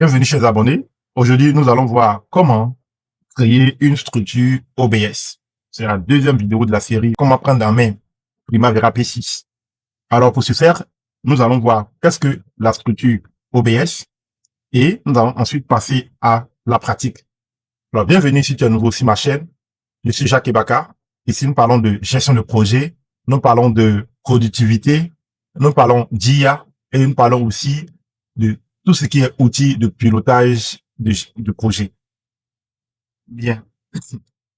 Bienvenue chers abonnés. Aujourd'hui, nous allons voir comment créer une structure OBS. C'est la deuxième vidéo de la série Comment prendre en main Primavera P6. Alors pour ce faire, nous allons voir qu'est-ce que la structure OBS et nous allons ensuite passer à la pratique. Alors bienvenue si tu es nouveau sur ma chaîne. Je suis Jacques Ebaka. Ici, nous parlons de gestion de projet, nous parlons de productivité, nous parlons d'IA et nous parlons aussi de tout ce qui est outils de pilotage de projet. Bien.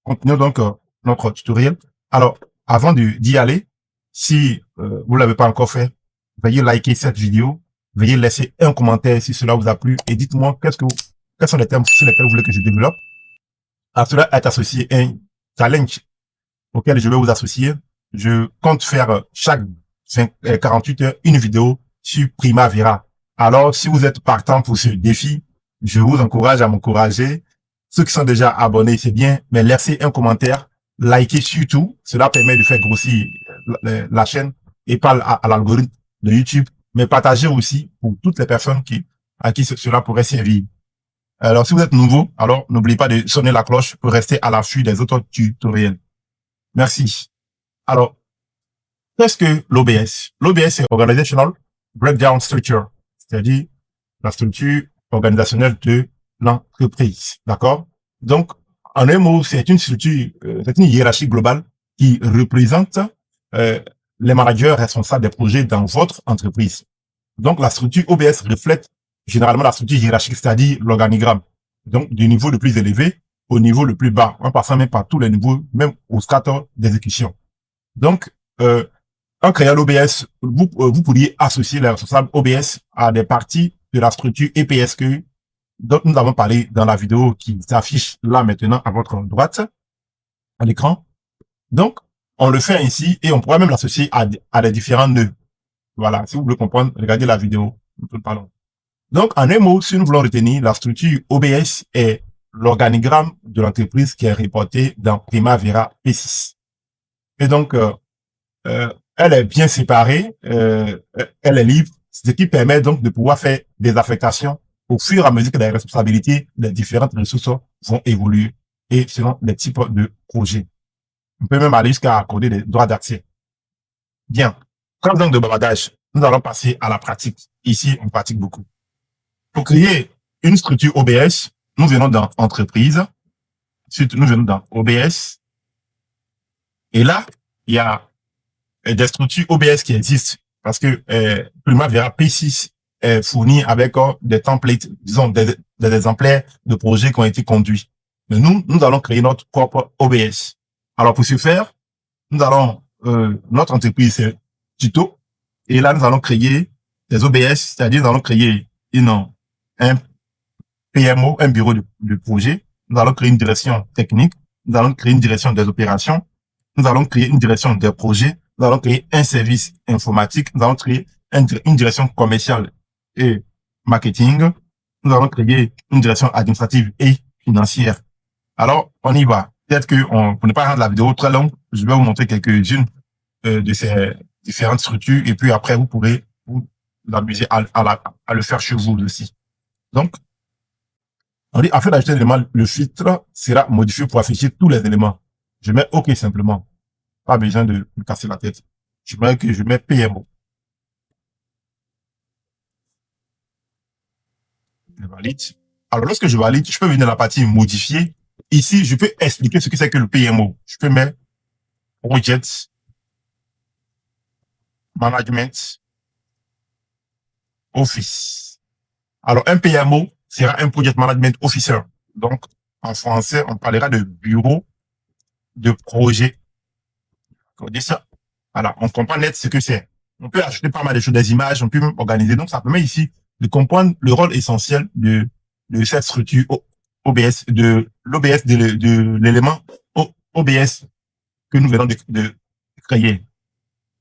Continuons donc notre tutoriel. Alors, avant d'y aller, si vous ne l'avez pas encore fait, veuillez liker cette vidéo, veuillez laisser un commentaire si cela vous a plu et dites-moi quels sont les thèmes sur lesquels vous voulez que je développe. À cela est associé un challenge auquel je vais vous associer. Je compte faire chaque 48 heures une vidéo sur Primavera. Alors, si vous êtes partant pour ce défi, je vous encourage à m'encourager. Ceux qui sont déjà abonnés, c'est bien, mais laissez un commentaire, likez surtout. Cela permet de faire grossir la chaîne et pas à l'algorithme de YouTube, mais partagez aussi pour toutes les personnes à qui cela pourrait servir. Alors, si vous êtes nouveau, alors n'oubliez pas de sonner la cloche pour rester à l'affût des autres tutoriels. Merci. Alors, qu'est-ce que l'OBS? L'OBS, c'est Organizational Breakdown Structure, c'est-à-dire la structure organisationnelle de l'entreprise. D'accord? Donc, en un mot, c'est une structure, c'est une hiérarchie globale qui représente les managers responsables des projets dans votre entreprise. Donc, la structure OBS reflète généralement la structure hiérarchique, c'est-à-dire l'organigramme. Donc, du niveau le plus élevé au niveau le plus bas, en passant même par tous les niveaux, même au stade d'exécution. Donc, en créant l'OBS, vous pourriez associer les responsables OBS à des parties de la structure EPSQ dont nous avons parlé dans la vidéo qui s'affiche là maintenant à votre droite, à l'écran. Donc, on le fait ainsi et on pourra même l'associer à des différents nœuds. Voilà, si vous voulez comprendre, regardez la vidéo, nous parlons. Donc, en un mot, si nous voulons retenir, la structure OBS est l'organigramme de l'entreprise qui est reporté dans Primavera P6. Et donc, elle est bien séparée, elle est libre, ce qui permet donc de pouvoir faire des affectations au fur et à mesure que les responsabilités des différentes ressources vont évoluer et selon les types de projets. On peut même aller jusqu'à accorder des droits d'accès. Bien. Comme donc de bavardage, nous allons passer à la pratique. Ici, on pratique beaucoup. Pour créer une structure OBS, nous venons dans Entreprise. Ensuite, nous venons dans OBS. Et là, il y a des structures OBS qui existent parce que Primavera P6 est fourni avec des templates, disons des exemplaires de projets qui ont été conduits. Mais nous allons créer notre propre OBS. Alors pour ce faire, nous allons notre entreprise c'est Tuto et là nous allons créer des OBS, c'est-à-dire nous allons créer un PMO, un bureau de projet. Nous allons créer une direction technique. Nous allons créer une direction des opérations. Nous allons créer une direction des projets. Nous allons créer un service informatique. Nous allons créer une direction commerciale et marketing. Nous allons créer une direction administrative et financière. Alors, on y va. Peut-être que pour ne pas rendre la vidéo très longue, je vais vous montrer quelques-unes de ces différentes structures et puis après, vous pourrez vous amuser à le faire chez vous aussi. Donc, on dit, afin d'ajouter un élément, le filtre sera modifié pour afficher tous les éléments. Je mets OK simplement. Pas besoin de me casser la tête. Je mets PMO. Je valide. Alors, lorsque je valide, je peux venir dans la partie modifier. Ici, je peux expliquer ce que c'est que le PMO. Je peux mettre Project Management Office. Alors, un PMO sera un Project Management Officer. Donc, en français, on parlera de bureau de projet. On dit ça. Voilà, on comprend net ce que c'est. On peut ajouter pas mal de choses, des images, on peut même organiser. Donc, ça permet ici de comprendre le rôle essentiel de cette structure OBS, de l'OBS, de l'élément OBS que nous venons de créer.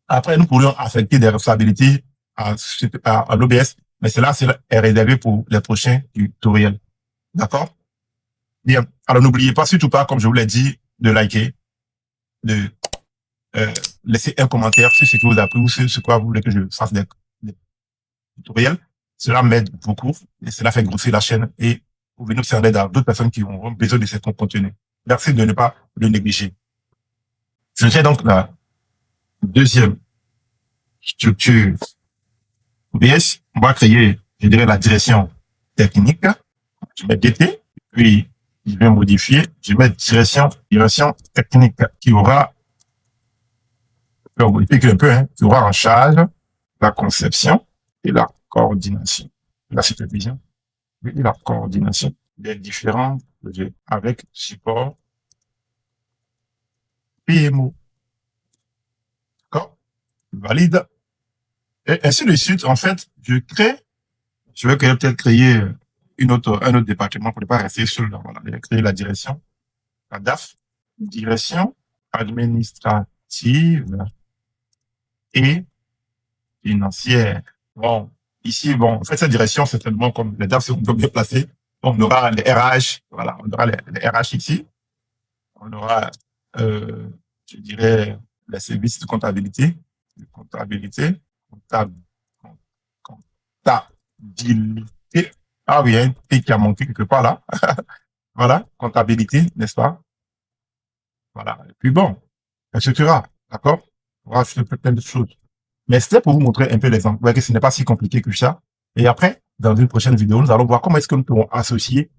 Après, nous pourrions affecter des responsabilités à l'OBS, mais cela est réservé pour les prochains tutoriels. D'accord? Bien. Alors, n'oubliez pas, surtout pas, comme je vous l'ai dit, de liker, de laissez un commentaire sur ce que vous avez appris ou sur ce que vous voulez que je fasse des tutoriels. Cela m'aide beaucoup et cela fait grossir la chaîne et vous venez aussi en aide à d'autres personnes qui auront besoin de ce contenu. Merci de ne pas le négliger. Je tiens donc la deuxième structure OBS. On va créer, je dirais, la direction technique. Je mets DT, puis je vais modifier, je mets direction technique qui aura, je vais modifier un peu, qui aura en charge la conception et la coordination, la supervision et la coordination des différents projets avec support PMO. D'accord? Valide. Et ainsi de suite, en fait, je vais peut-être créer un autre département pour ne pas rester sur voilà, je vais créer la direction, la DAF, direction administrative et financière. Bon, ici, bon, en fait, cette direction, certainement, comme les DAF sont bien placés, on aura les RH, voilà, on aura les RH ici, on aura, je dirais, les services de comptabilité, comptabilité. Ah oui, il y a un T qui a manqué quelque part là. Voilà, comptabilité, n'est-ce pas? Voilà. Et puis bon, etc. D'accord? On va ajouter plein de choses. Mais c'était pour vous montrer un peu l'exemple. Vous voyez que ce n'est pas si compliqué que ça. Et après, dans une prochaine vidéo, nous allons voir comment est-ce que nous pouvons associer.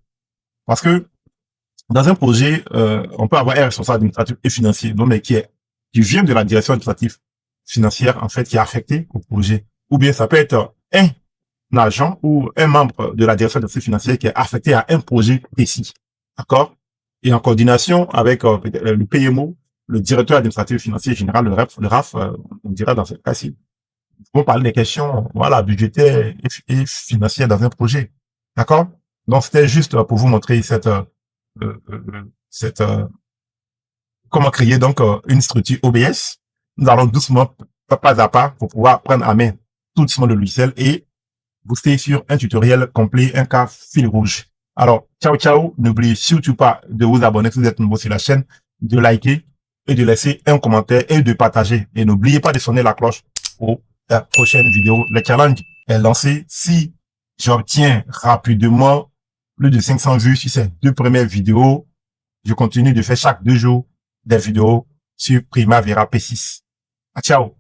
Parce que dans un projet, on peut avoir un responsable administratif et financier, donc, mais qui vient de la direction administrative financière, en fait, qui est affecté au projet. Ou bien ça peut être un agent ou un membre de la direction administrative financière qui est affecté à un projet précis. D'accord? Et en coordination avec le PMO, le directeur administratif financier général, le RAF, on dira dans ce cas-ci. Pour parler des questions, voilà, budgétaires et financières dans un projet. D'accord? Donc, c'était juste pour vous montrer comment créer donc une structure OBS. Nous allons doucement, pas à pas, pour pouvoir prendre à main tout doucement le logiciel et booster sur un tutoriel complet, un cas fil rouge. Alors, ciao, ciao. N'oubliez surtout pas de vous abonner si vous êtes nouveau sur la chaîne, de liker et de laisser un commentaire et de partager. Et n'oubliez pas de sonner la cloche pour la prochaine vidéo. Le challenge est lancé. Si j'obtiens rapidement plus de 500 vues sur ces 2 premières vidéos, je continue de faire chaque 2 jours des vidéos sur Primavera P6. Ciao.